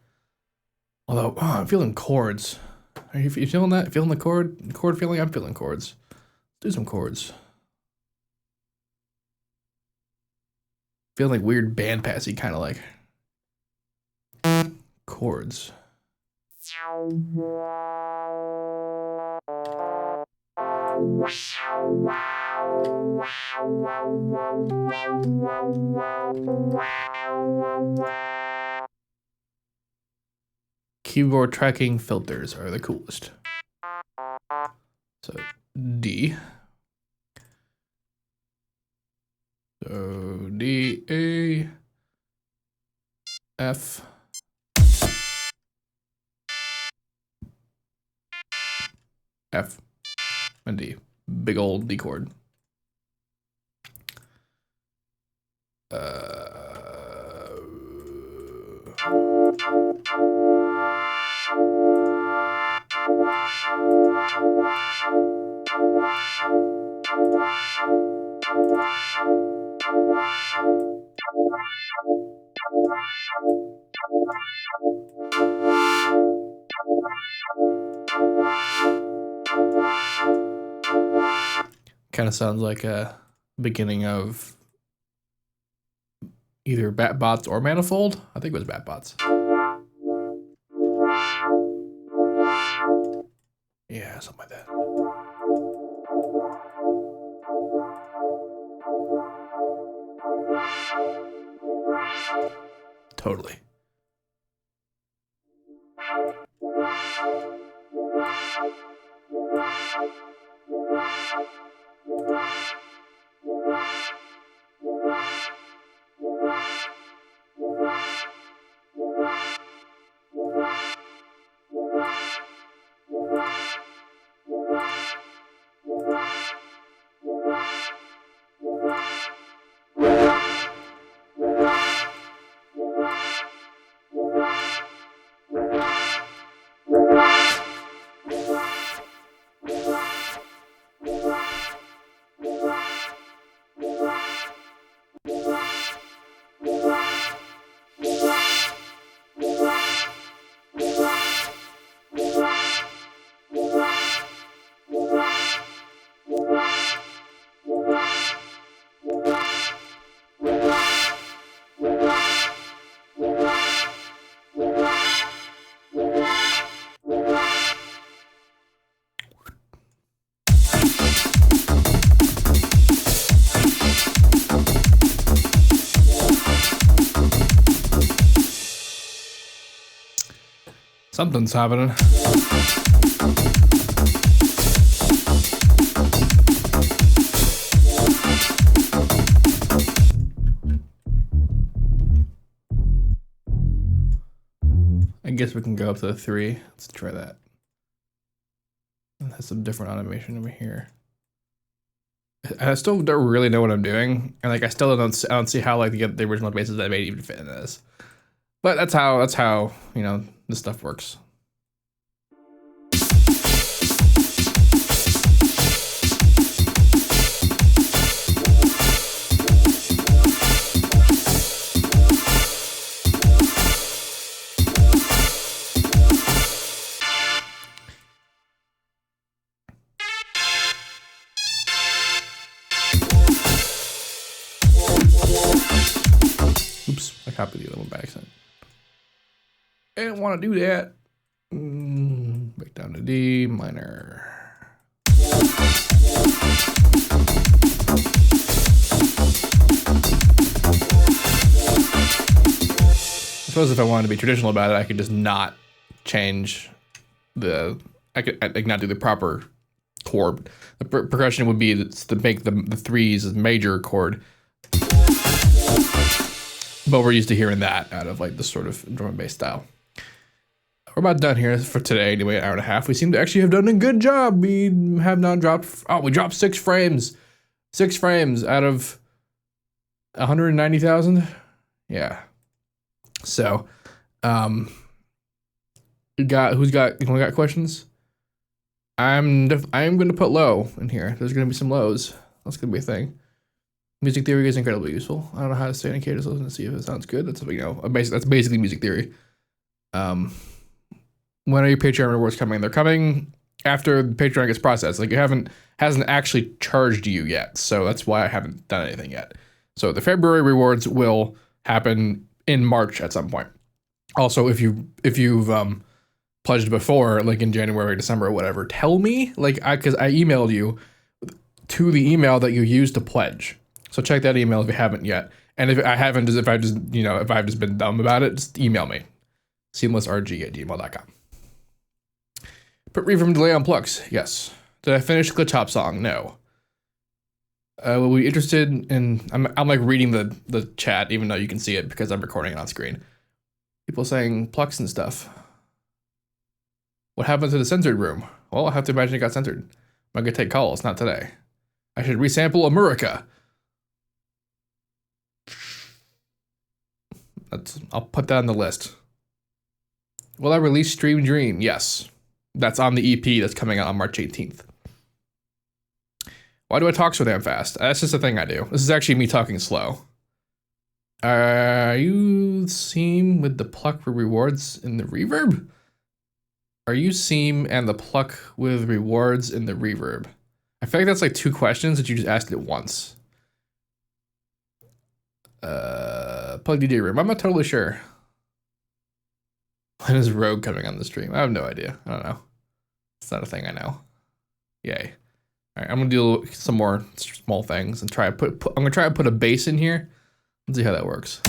Although, I'm feeling chords. Are you feeling that? Feeling the chord feeling? I'm feeling chords. Let's do some chords. Feeling like weird band passy, kind of like chords. Keyboard tracking filters are the coolest. So D. So D, A, F, F, and D. Big old D chord. Kind of sounds like a beginning of either Batbots or Manifold. I think it was Batbots. Yeah, something like that. Totally. Something's happening. I guess we can go up to the 3. Let's try that. It has some different automation over here. I still don't really know what I'm doing, and like I don't see how like the original bases that I made even fit in this. But that's how you know this stuff works. Oops, I copied the other one by accident. I didn't want to do that. Back down to D minor. I suppose if I wanted to be traditional about it, I could just not change I could not do the proper chord. The progression would be to make the 3s major chord. But we're used to hearing that out of like this sort of drum and bass style. We're about done here for today anyway, an hour and a half. We seem to actually have done a good job. We have not dropped, we dropped 6 frames. 6 frames out of 190,000. Yeah. So, who's got questions? I'm going to put low in here. There's going to be some lows. That's going to be a thing. Music theory is incredibly useful. I don't know how to say indicators. Listen to see if it sounds good. That's that's basically music theory. When are your Patreon rewards coming? They're coming after the Patreon gets processed. Like, it hasn't actually charged you yet, so that's why I haven't done anything yet. So the February rewards will happen in March at some point. Also, if you've pledged before, like in January, December, or whatever, tell me, like, because I emailed you to the email that you used to pledge. So check that email if you haven't yet. And if I haven't, if I've just been dumb about it, just email me. seamlessrg@gmail.com. Put reverb delay on plugs. Yes. Did I finish Glitch Hop song? No. Will we be interested in? I'm like reading the chat, even though you can see it because I'm recording it on screen. People saying plugs and stuff. What happened to the censored room? Well, I have to imagine it got censored. I'm gonna take calls, not today. I should resample America. I'll put that on the list. Will I release Stream Dream? Yes. That's on the EP that's coming out on March 18th. Why do I talk so damn fast? That's just a thing I do. This is actually me talking slow. Are you seam with the pluck for rewards in the reverb? Are you seam and the pluck with rewards in the reverb? I feel like that's like two questions that you just asked at once. Plug DJ room. I'm not totally sure. When is Rogue coming on the stream? I have no idea. I don't know. It's not a thing I know. Yay. All right, I'm gonna do some more small things and try to I'm gonna try to put a bass in here. Let's see how that works.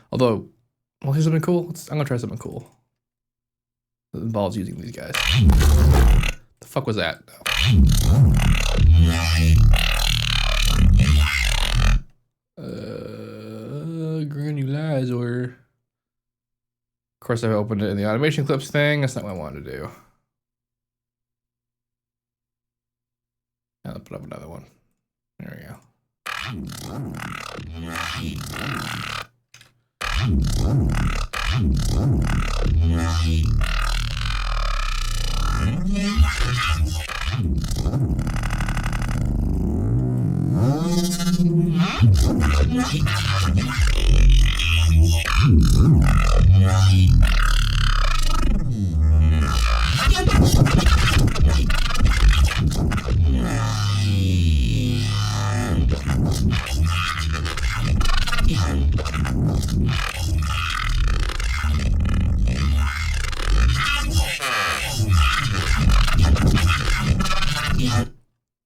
Although, well, here's something cool. I'm gonna try something cool. That involves using these guys. The fuck was that? Granulizer. Of course, I've opened it in the automation clips thing. That's not what I wanted to do. I'll put up another one. There we go.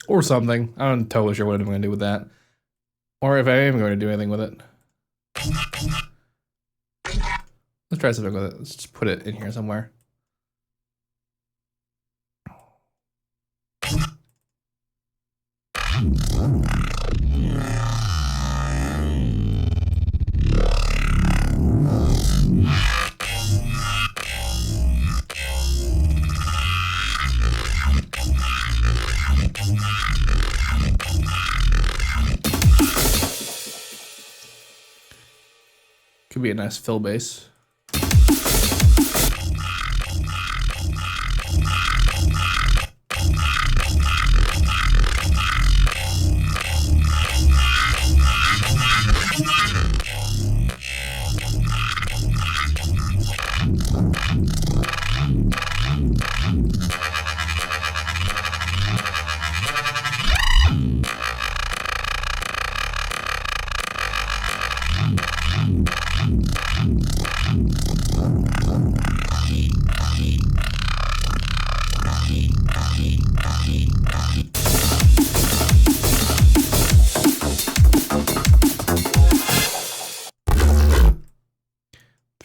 Or something. I'm totally sure what I'm going to do with that. Or if I am going to do anything with it. Let's try something with it. Let's just put it in here somewhere. Could be a nice fill bass.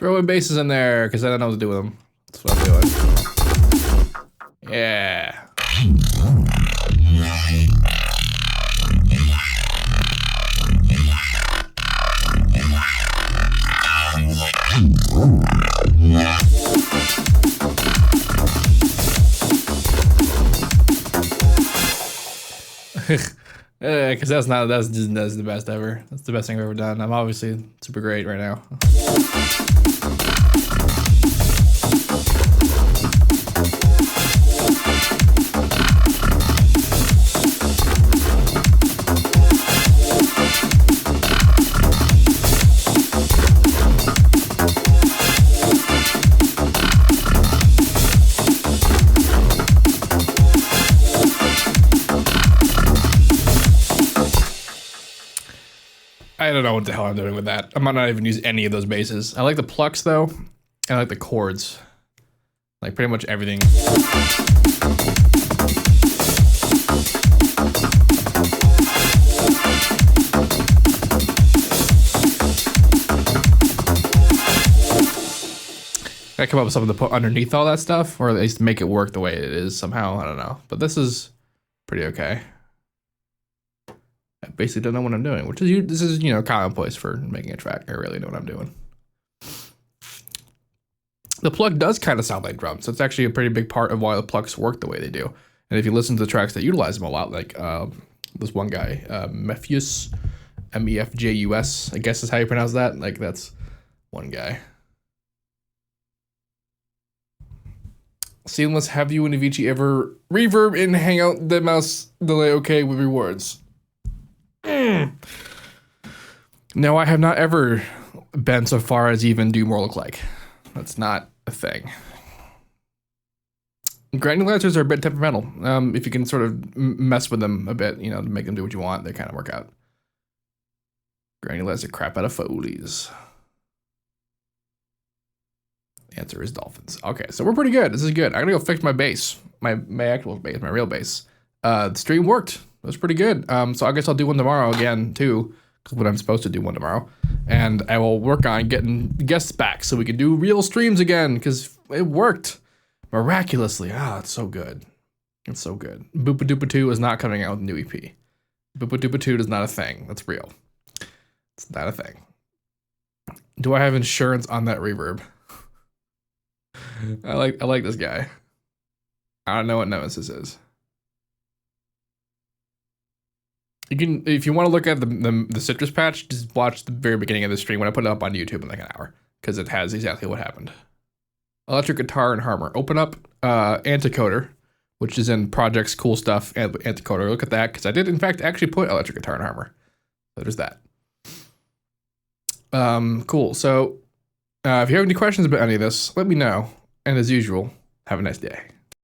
Throwing bases in there because I don't know what to do with them. That's what I'm doing. Yeah. Because that's the best ever. That's the best thing I've ever done. I'm obviously super great right now. I don't know what the hell I'm doing with that. I might not even use any of those bases. I like the plucks though. I like the chords. Like pretty much everything. I come up with something to put underneath all that stuff, or at least make it work the way it is somehow. I don't know. But this is pretty okay. I basically don't know what I'm doing, which is this is commonplace for making a track. I really know what I'm doing. The pluck does kind of sound like drums, so it's actually a pretty big part of why the plucks work the way they do. And if you listen to the tracks that utilize them a lot, like this one guy, Mefjus, Mefjus, I guess is how you pronounce that. Like that's one guy. Seamless, have you and Avicii ever reverb in Hangout the mouse delay okay with rewards? No, I have not ever been so far as even do more look like. That's not a thing. Granulizers are a bit temperamental. If you can sort of mess with them a bit, to make them do what you want, they kind of work out. Granulize the crap out of Foleys. The answer is dolphins. Okay, so we're pretty good. This is good. I'm gonna go fix my bass, my actual bass, my real bass. The stream worked. It was pretty good. So I guess I'll do one tomorrow again too, because what I'm supposed to do one tomorrow, and I will work on getting guests back so we can do real streams again because it worked miraculously. It's so good. It's so good. Boopa Doopa 2 is not coming out with a new EP. Boopa Doopa 2 is not a thing. That's real. It's not a thing. Do I have insurance on that reverb? I like this guy. I don't know what Nemesis is. You can, if you want to look at the citrus patch, just watch the very beginning of the stream when I put it up on YouTube in like an hour, because it has exactly what happened. Electric guitar and Harmor. Open up Anticoder, which is in Project's cool stuff. Anticoder. Look at that, because I did in fact actually put electric guitar and Harmor. So there's that. Cool. So if you have any questions about any of this, let me know. And as usual, have a nice day.